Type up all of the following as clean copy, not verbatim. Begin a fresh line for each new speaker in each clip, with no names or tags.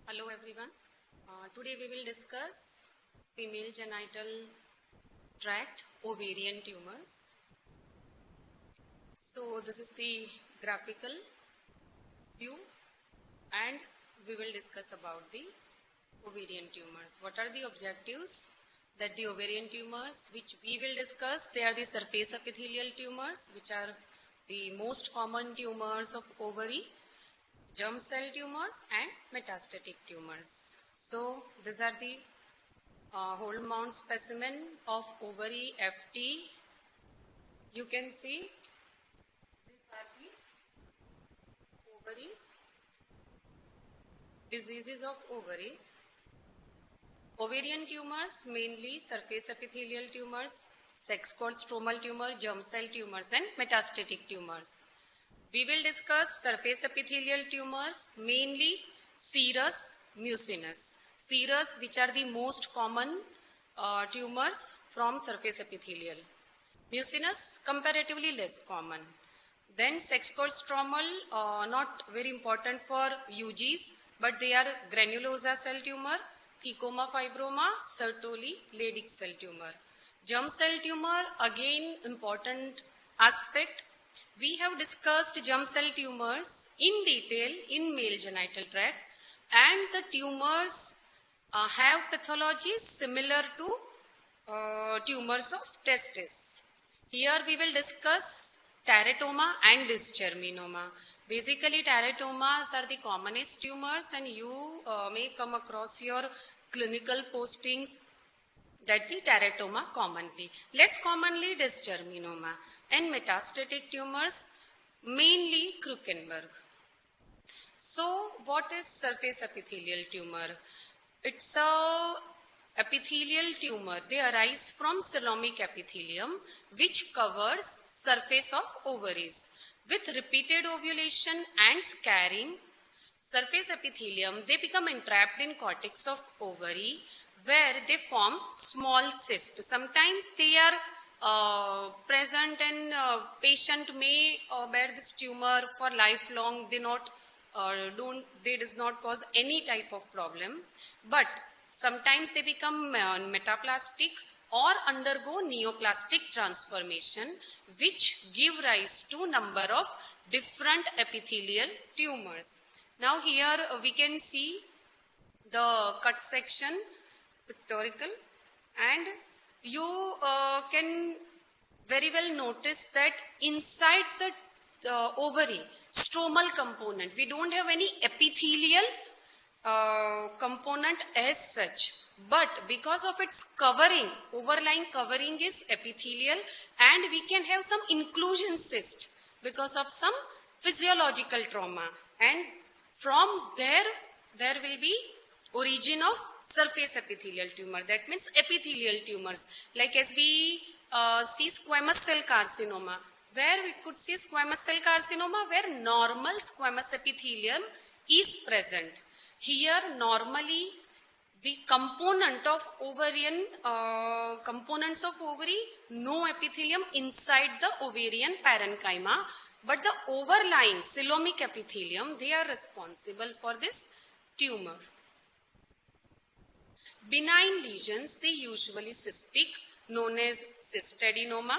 Hello everyone. Today we will discuss female genital tract ovarian tumors. So this is the graphical view and we will discuss about the ovarian tumors. What are the objectives? That the ovarian tumors which we will discuss, they are the surface epithelial tumors which are the most common tumors of ovary, germ cell tumors and metastatic tumors. So these are the whole mount specimen of ovary FT. You can see these are the ovaries, diseases of ovaries. Ovarian tumors, mainly surface epithelial tumors, sex cord stromal tumor, germ cell tumors and metastatic tumors. We will discuss surface epithelial tumors, mainly serous, mucinous. Serous, which are the most common tumors from surface epithelial. Mucinous, comparatively less common. Then sex cord stromal, not very important for UGs, but they are granulosa cell tumor, thecoma fibroma, Sertoli, Leydig cell tumor. Germ cell tumor, again important aspect. We have discussed germ cell tumors in detail in male genital tract, and the tumors have pathologies similar to tumors of testis. Here we will discuss teratoma and dysgerminoma. Basically, teratomas are the commonest tumors, and you may come across your clinical postings that the teratoma commonly. Less commonly, dysgerminoma. And metastatic tumors, mainly Krukenberg. So, what is surface epithelial tumor? It's a epithelial tumor. They arise from coelomic epithelium, which covers surface of ovaries. With repeated ovulation and scarring, surface epithelium, they become entrapped in cortex of ovary, where they form small cysts. Sometimes they are present, and patient may bear this tumor for lifelong. They does not cause any type of problem, but sometimes they become metaplastic or undergo neoplastic transformation, which give rise to number of different epithelial tumors. Now here we can see the cut section, pictorial, and you can very well notice that inside the ovary, stromal component, we don't have any epithelial component as such. But because of its covering, overlying covering is epithelial, and we can have some inclusion cyst because of some physiological trauma. And from there will be origin of surface epithelial tumor. That means epithelial tumors. Like as we see squamous cell carcinoma, where we could see squamous cell carcinoma where normal squamous epithelium is present. Here normally the component of ovarian, components of ovary, no epithelium inside the ovarian parenchyma, but the overlying coelomic epithelium, they are responsible for this tumor. Benign lesions, they usually cystic, known as cystadenoma,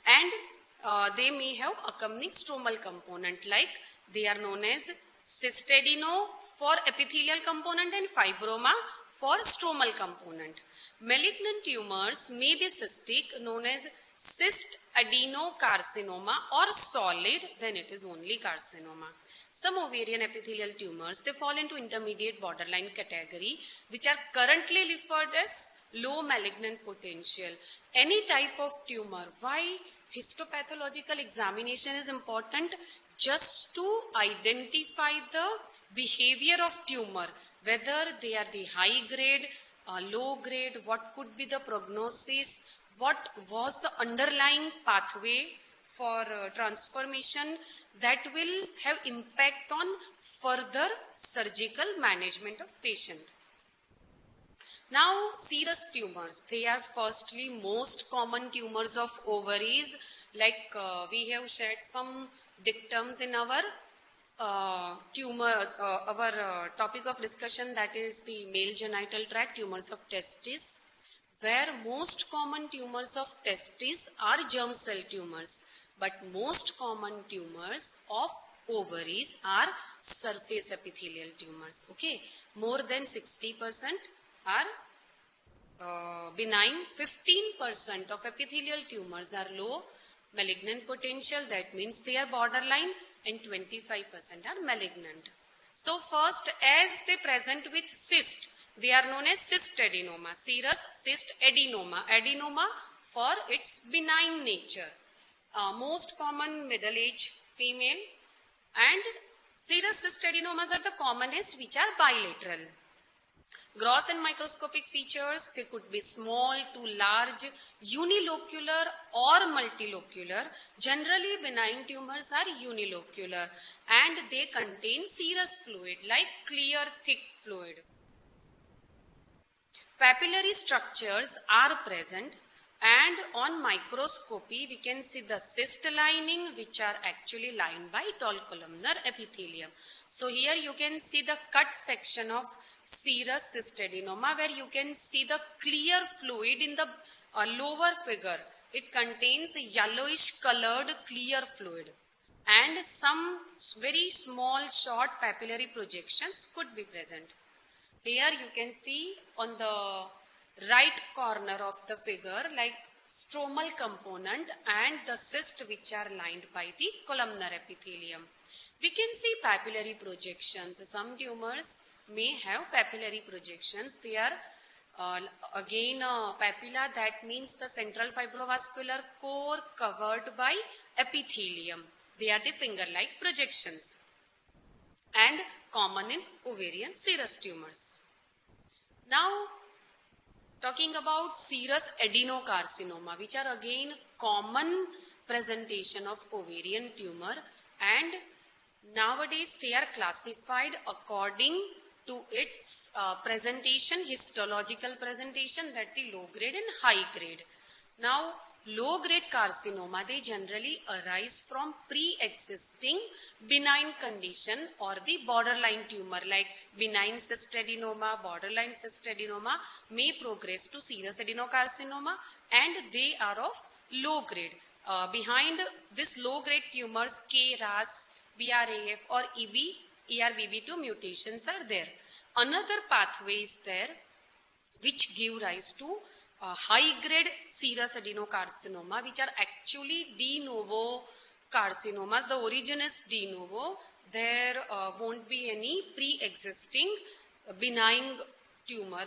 and they may have accompanying stromal component, like they are known as cystadeno for epithelial component and fibroma for stromal component. Malignant tumors may be cystic, known as cyst adenocarcinoma, or solid, then it is only carcinoma. Some ovarian epithelial tumors, they fall into intermediate borderline category, which are currently referred as low malignant potential. Any type of tumor, why histopathological examination is important? Just to identify the behavior of tumor, whether they are the high grade, low grade, what could be the prognosis, what was the underlying pathway for transformation, that will have impact on further surgical management of patient. Now, serous tumors, they are firstly most common tumors of ovaries, like we have shared some dictums in our tumor, our topic of discussion, that is the male genital tract, tumors of testis, where most common tumors of testis are germ cell tumors, but most common tumors of ovaries are surface epithelial tumors. Okay, more than 60% are benign. 15% of epithelial tumors are low malignant potential, that means they are borderline, and 25% are malignant. So first, as they present with cyst, they are known as cyst adenoma, serous cyst adenoma. Adenoma for its benign nature. Most common middle-aged female, and serous cyst adenomas are the commonest, which are bilateral. Gross and microscopic features, they could be small to large, unilocular or multilocular. Generally, benign tumors are unilocular and they contain serous fluid like clear, thick fluid. Papillary structures are present, and on microscopy we can see the cyst lining, which are actually lined by tall columnar epithelium. So here you can see the cut section of serous cyst adenoma, where you can see the clear fluid in the lower figure. It contains yellowish colored clear fluid, and some very small short papillary projections could be present. Here you can see on the right corner of the figure like stromal component and the cyst, which are lined by the columnar epithelium. We can see papillary projections. Some tumors may have papillary projections. They are again papilla, that means the central fibrovascular core covered by epithelium. They are the finger-like projections and common in ovarian serous tumors. Now, talking about serous adenocarcinoma, which are again common presentation of ovarian tumor, and nowadays they are classified according to its presentation, histological presentation, that the low grade and high grade. Now, low grade carcinoma, they generally arise from pre-existing benign condition or the borderline tumor, like benign cyst adenoma, borderline cyst adenoma may progress to serous adenocarcinoma, and they are of low grade. Behind this low grade tumors, KRAS, BRAF or ERBB2 mutations are there. Another pathway is there which give rise to high-grade serous adenocarcinoma, which are actually de novo carcinomas. The origin is de novo. There won't be any pre-existing benign tumor,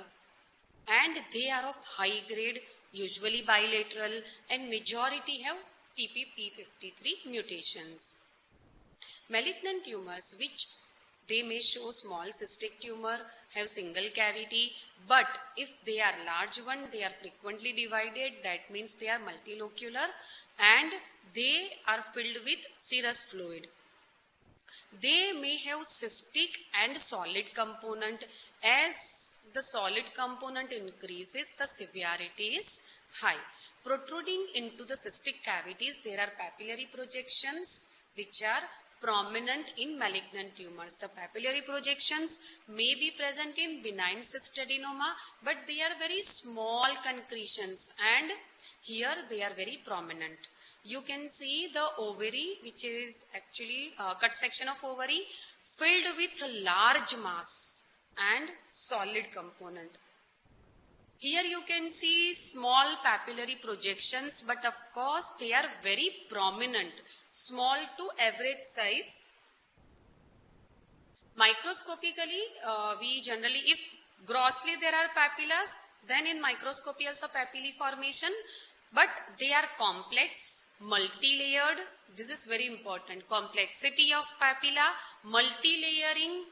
and they are of high grade, usually bilateral, and majority have TP53 mutations. Malignant tumors, which they may show small cystic tumor, have single cavity, but if they are large one, they are frequently divided, that means they are multilocular, and they are filled with serous fluid. They may have cystic and solid component. As the solid component increases, the severity is high. Protruding into the cystic cavities, there are papillary projections which are prominent in malignant tumors. The papillary projections may be present in benign cyst adenoma, but they are very small concretions, and here they are very prominent. You can see the ovary, which is actually a cut section of ovary filled with large mass and solid component. Here you can see small papillary projections, but of course they are very prominent, small to average size. Microscopically, we generally, if grossly there are papillas, then in microscopy also papillae formation, but they are complex, multi-layered. This is very important. Complexity of papilla, multi-layering,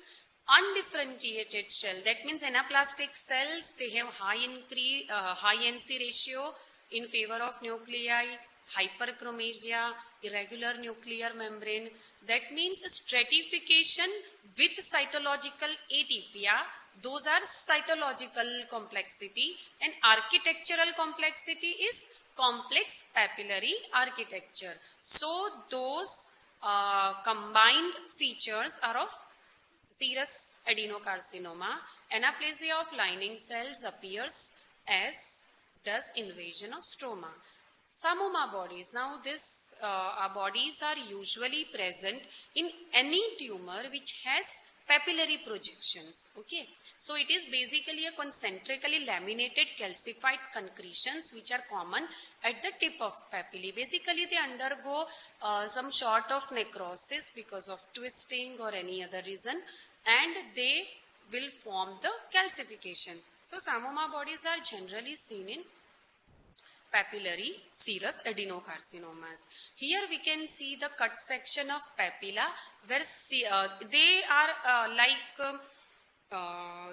undifferentiated shell. That means anaplastic cells, they have high NC ratio in favor of nuclei, hyperchromasia, irregular nuclear membrane. That means stratification with cytological atypia. Those are cytological complexity, and architectural complexity is complex papillary architecture. So those combined features are of serous adenocarcinoma. Anaplasia of lining cells appears as does invasion of stroma. Psammoma bodies. Now these bodies are usually present in any tumor which has papillary projections. Okay, so it is basically a concentrically laminated calcified concretions which are common at the tip of papillae. Basically they undergo some sort of necrosis because of twisting or any other reason, and they will form the calcification. So psammoma bodies are generally seen in papillary serous adenocarcinomas. Here we can see the cut section of papilla where they are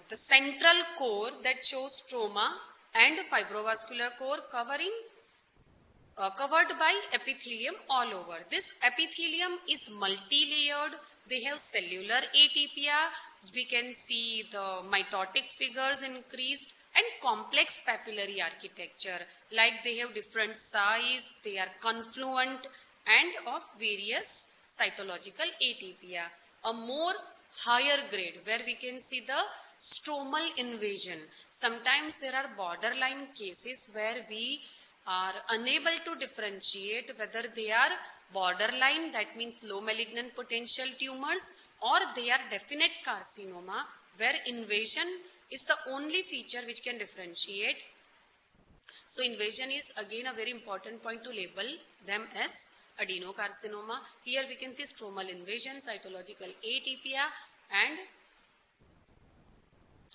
the central core that shows stroma and fibrovascular core covered by epithelium all over. This epithelium is multi-layered. They have cellular atypia. We can see the mitotic figures increased and complex papillary architecture, like they have different size, they are confluent and of various cytological atypia. A more higher grade where we can see the stromal invasion. Sometimes there are borderline cases where we are unable to differentiate whether they are borderline, that means low malignant potential tumors, or they are definite carcinoma where invasion is the only feature which can differentiate. So invasion is again a very important point to label them as adenocarcinoma. Here we can see stromal invasion, cytological atypia and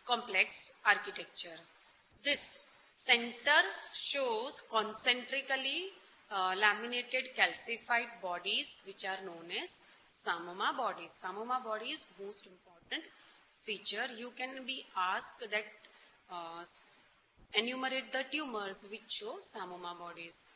complex architecture. This center shows concentrically laminated calcified bodies which are known as psammoma bodies. Psammoma bodies, most important feature. You can be asked that enumerate the tumors which show psammoma bodies.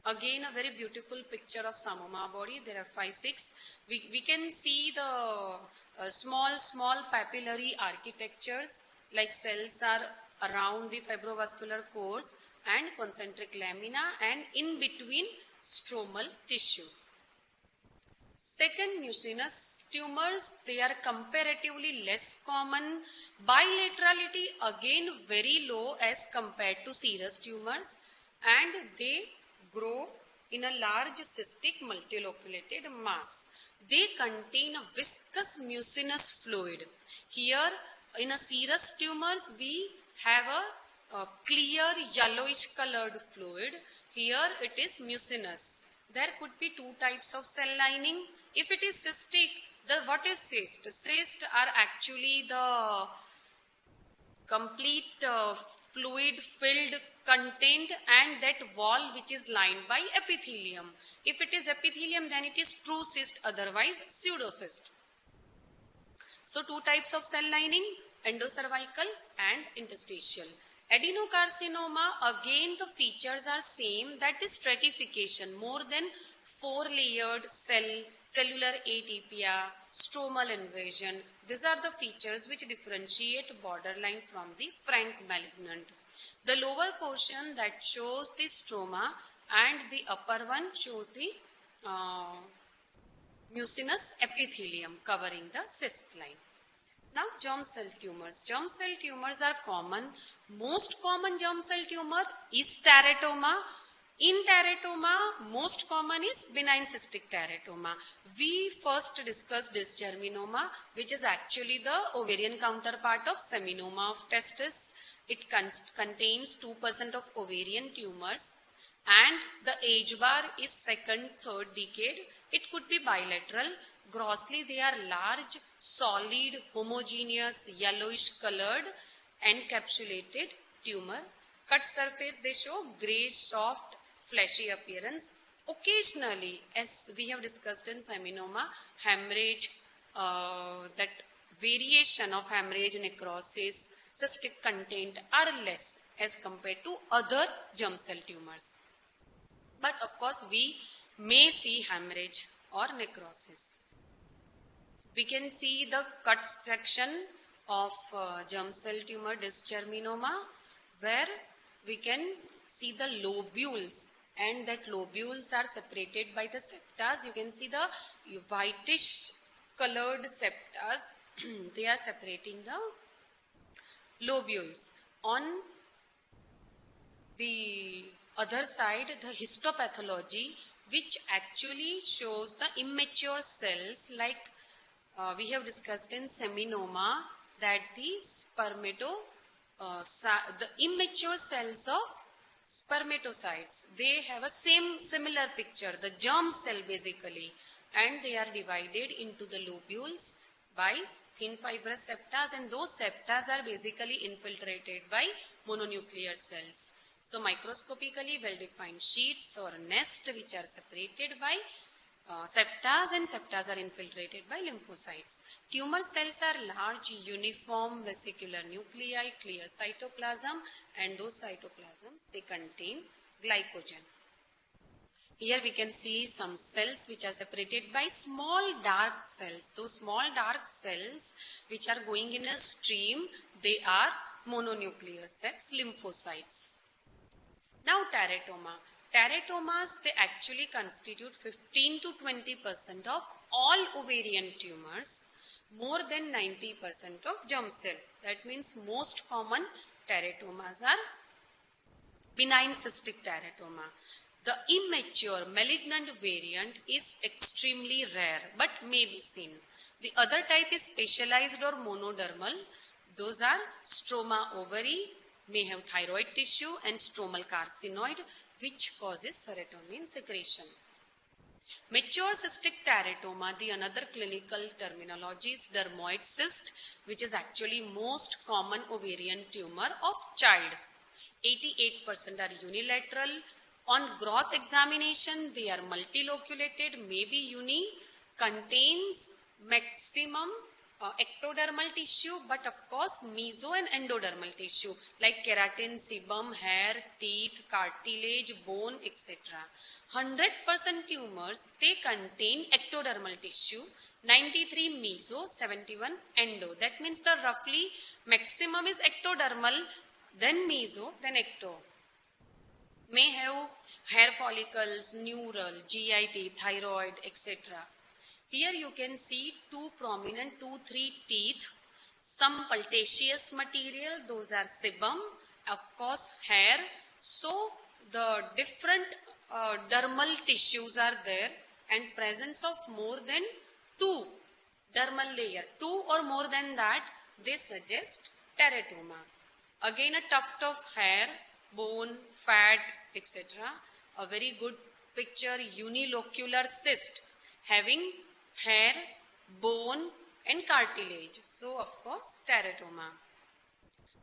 Again a very beautiful picture of psammoma body. There are 5-6. We can see the small papillary architectures, like cells are around the fibrovascular cores and concentric lamina and in between stromal tissue. Second, mucinous tumors, they are comparatively less common. Bilaterality again very low as compared to serous tumors, and they grow in a large cystic multiloculated mass. They contain a viscous mucinous fluid. Here in a serous tumors we have a clear yellowish colored fluid. Here it is mucinous. There could be two types of cell lining. If it is cystic, what is cyst? Cysts are actually the complete fluid filled content and that wall which is lined by epithelium. If it is epithelium, then it is true cyst, otherwise pseudocyst. So two types of cell lining, endocervical and interstitial. Adenocarcinoma, again the features are same, that is stratification, more than 4-layered cellular atypia, stromal invasion. These are the features which differentiate borderline from the frank malignant. The lower portion that shows the stroma and the upper one shows the mucinous epithelium covering the cyst line. Now germ cell tumors. Germ cell tumors are common. Most common germ cell tumor is teratoma. In teratoma, most common is benign cystic teratoma. We first discussed dysgerminoma, which is actually the ovarian counterpart of seminoma of testis. It contains 2% of ovarian tumors and the age bar is second, third decade. It could be bilateral. Grossly, they are large, solid, homogeneous, yellowish colored, encapsulated tumor. Cut surface, they show grey, soft, fleshy appearance. Occasionally, as we have discussed in seminoma, hemorrhage, that variation of hemorrhage, necrosis, cystic content are less as compared to other germ cell tumors. But of course, we may see hemorrhage or necrosis. We can see the cut section of germ cell tumor dysgerminoma, where we can see the lobules and that lobules are separated by the septas. You can see the whitish colored septas. They are separating the lobules. On the other side, the histopathology, which actually shows the immature cells, like we have discussed in seminoma, that the immature cells of spermatocytes, they have a similar picture, the germ cell basically, and they are divided into the lobules by thin fibrous septas, and those septas are basically infiltrated by mononuclear cells. So microscopically well-defined sheets or nest which are separated by septas, and septas are infiltrated by lymphocytes. Tumor cells are large uniform vesicular nuclei, clear cytoplasm, and those cytoplasms, they contain glycogen. Here we can see some cells which are separated by small dark cells. Those small dark cells which are going in a stream, they are mononuclear cells, lymphocytes. Now teratoma. Teratomas, they actually constitute 15 to 20% of all ovarian tumors, more than 90% of germ cell. That means most common teratomas are benign cystic teratoma. The immature malignant variant is extremely rare but may be seen. The other type is specialized or monodermal. Those are stroma ovary, may have thyroid tissue, and stromal carcinoid, which causes serotonin secretion. Mature cystic teratoma, the another clinical terminology is dermoid cyst, which is actually most common ovarian tumor of child. 88% are unilateral. On gross examination, they are multiloculated, maybe uni, contains maximum ectodermal tissue, but of course meso and endodermal tissue like keratin, sebum, hair, teeth, cartilage, bone, etc. 100% tumors, they contain ectodermal tissue, 93 meso, 71 endo. That means the roughly maximum is ectodermal, then meso, then ecto. May have hair follicles, neural, GIT, thyroid, etc. Here you can see two prominent 2-3 teeth, some pultaceous material, those are sebum, of course hair. So the different dermal tissues are there, and presence of more than 2 dermal layer, 2 or more than that, they suggest teratoma. Again a tuft of hair, bone, fat, etc. A very good picture, unilocular cyst having hair, bone and cartilage. So of course teratoma.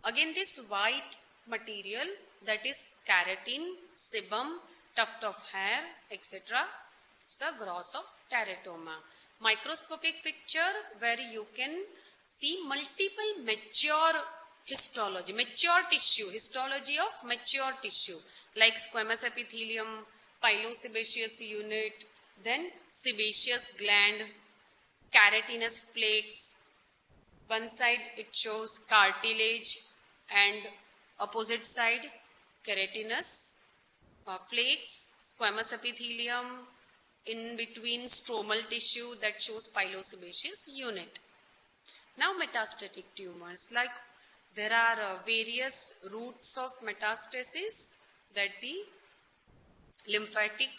Again this white material, that is keratin, sebum, tuft of hair, etc. It's a gross of teratoma. Microscopic picture where you can see multiple mature histology, mature tissue, histology of mature tissue like squamous epithelium, pilosebaceous unit, then sebaceous gland, keratinous flakes. One side it shows cartilage and opposite side keratinous flakes, squamous epithelium, in between stromal tissue that shows pilosebaceous unit. Now metastatic tumors, like there are various routes of metastasis, that the lymphatic,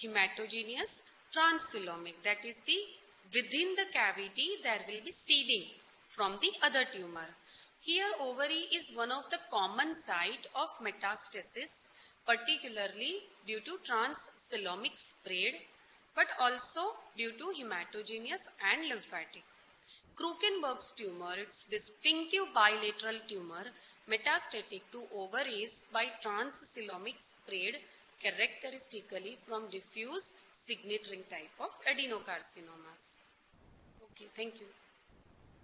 hematogenous, transcoelomic, that is the within the cavity there will be seeding from the other tumor. Here ovary is one of the common site of metastasis, particularly due to transcoelomic spread, but also due to hematogenous and lymphatic. Krukenberg's tumor, its distinctive bilateral tumor, metastatic to ovaries by transcoelomic spread, characteristically from diffuse signet ring type of adenocarcinomas. Okay, thank you.